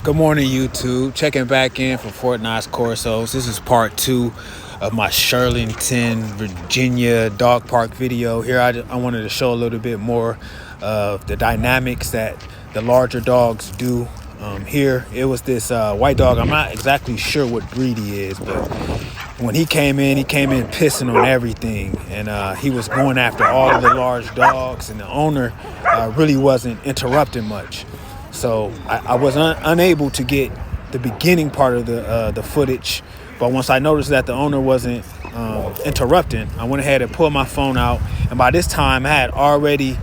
Good morning, YouTube. Checking back in for Fort Knox Corsos. This is part 2 of my Shirlington, Virginia dog park video. Here I wanted to show a little bit more of the dynamics that the larger dogs do. Here, it was this white dog. I'm not exactly sure what breed he is, but when he came in pissing on everything. And he was going after all of the large dogs, and the owner really wasn't interrupting much. So I was unable to get the beginning part of the footage. But once I noticed that the owner wasn't interrupting, I went ahead and pulled my phone out. And by this time, I had already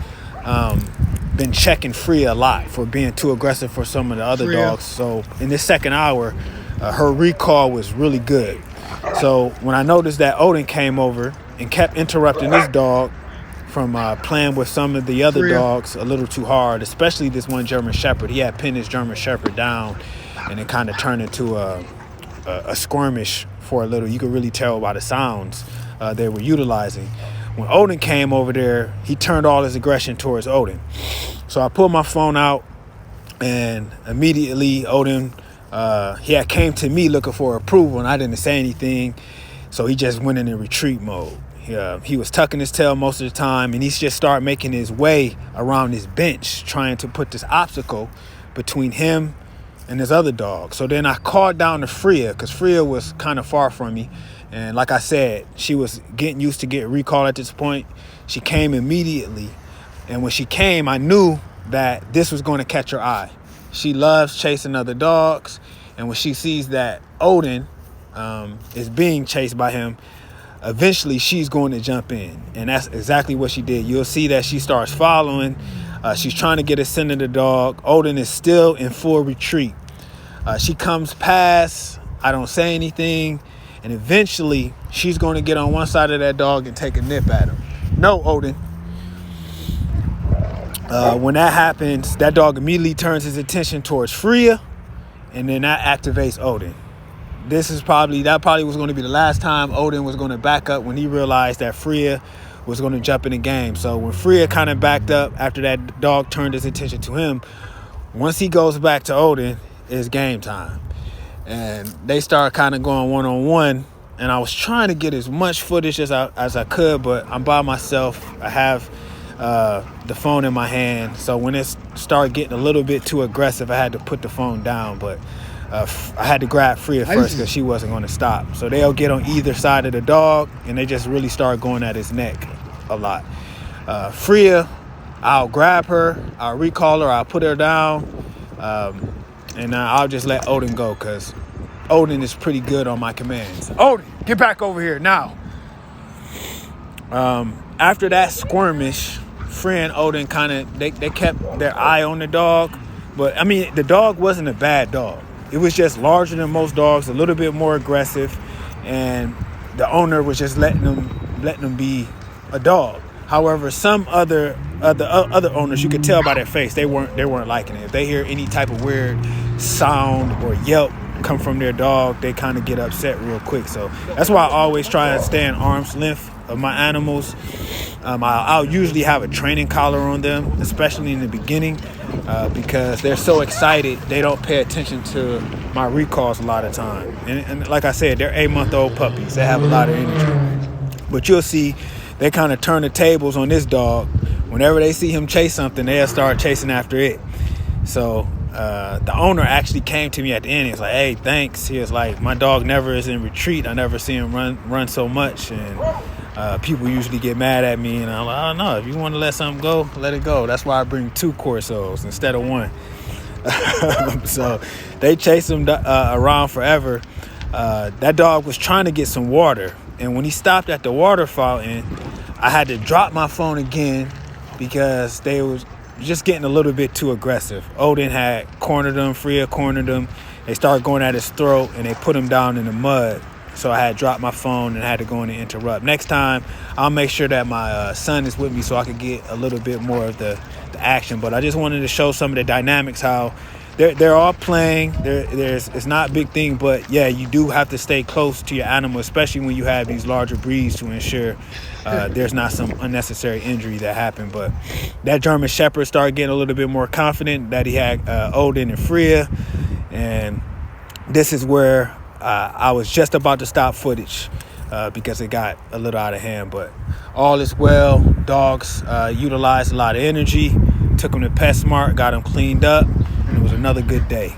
been checking Freya a lot for being too aggressive for some of the other dogs. So in this second hour, her recall was really good. So when I noticed that Odin came over and kept interrupting this dog from playing with some of the other dogs a little too hard, especially this one German Shepherd. He had pinned his German Shepherd down, and it kind of turned into a skirmish for a little. You could really tell by the sounds they were utilizing. When Odin came over there, he turned all his aggression towards Odin. So I pulled my phone out, and immediately Odin, he had came to me looking for approval, and I didn't say anything. So he just went in retreat mode. He was tucking his tail most of the time, and he just started making his way around this bench, trying to put this obstacle between him and his other dog. So then I called down to Freya, because Freya was kind of far from me. And like I said, she was getting used to get recalled at this point. She came immediately. And when she came, I knew that this was going to catch her eye. She loves chasing other dogs. And when she sees that Odin is being chased by him, eventually she's going to jump in. And that's exactly what she did. You'll see that she starts following. She's trying to get a scent of the dog. Odin is still in full retreat. She comes past. I don't say anything. And eventually she's going to get on one side of that dog and take a nip at him. No, Odin. When that happens, that dog immediately turns his attention towards Freya, and then that activates Odin. That probably was going to be the last time Odin was going to back up, when he realized that Freya was going to jump in the game. So when Freya kind of backed up after that dog turned his attention to him, once he goes back to Odin, it's game time. And they start kind of going one-on-one, and I was trying to get as much footage as I could, but I'm by myself. I have the phone in my hand, so when it started getting a little bit too aggressive, I had to put the phone down. But I had to grab Freya first, because she wasn't going to stop. So they'll get on either side of the dog, and they just really start going at his neck a lot. Freya, I'll grab her, I'll recall her, I'll put her down, and I'll just let Odin go, because Odin is pretty good on my commands. Odin, get back over here now. After that skirmish, Freya and Odin they kept their eye on the dog. But I mean, the dog wasn't a bad dog. It was just larger than most dogs, a little bit more aggressive, and the owner was just letting them be a dog. However, some other owners, you could tell by their face, they weren't liking it. If they hear any type of weird sound or yelp come from their dog, they kind of get upset real quick. So that's why I always try to stay in arm's length of my animals. I'll usually have a training collar on them, especially in the beginning, because they're so excited they don't pay attention to my recalls a lot of time. And like I said, they're 8-month-old puppies. They have a lot of energy. But you'll see they kind of turn the tables on this dog. Whenever they see him chase something, they'll start chasing after it. So the owner actually came to me at the end. He was like, "Hey, thanks." He was like, "My dog never is in retreat. I never see him run so much." And people usually get mad at me, and I'm like, "Oh no, if you want to let something go, let it go." That's why I bring 2 Corsos instead of 1. So they chased him around forever. That dog was trying to get some water, and when he stopped at the water fountain, I had to drop my phone again, because they was just getting a little bit too aggressive. Odin had cornered him, Freya cornered him. They started going at his throat, and they put him down in the mud. So I had dropped my phone and had to go in and interrupt. Next time, I'll make sure that my son is with me, so I could get a little bit more of the action. But I just wanted to show some of the dynamics, how they're all playing. It's not a big thing, but yeah, you do have to stay close to your animal, especially when you have these larger breeds, to ensure there's not some unnecessary injury that happened. But that German Shepherd started getting a little bit more confident that he had Odin and Freya, And this is where I was just about to stop footage because it got a little out of hand. But all is well. Dogs utilized a lot of energy. Took them to PetSmart, got them cleaned up, and it was another good day.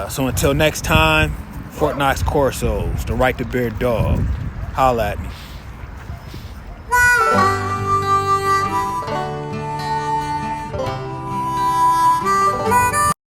So until next time, Fort Knox Corsos, the right to bear dog. Holla at me.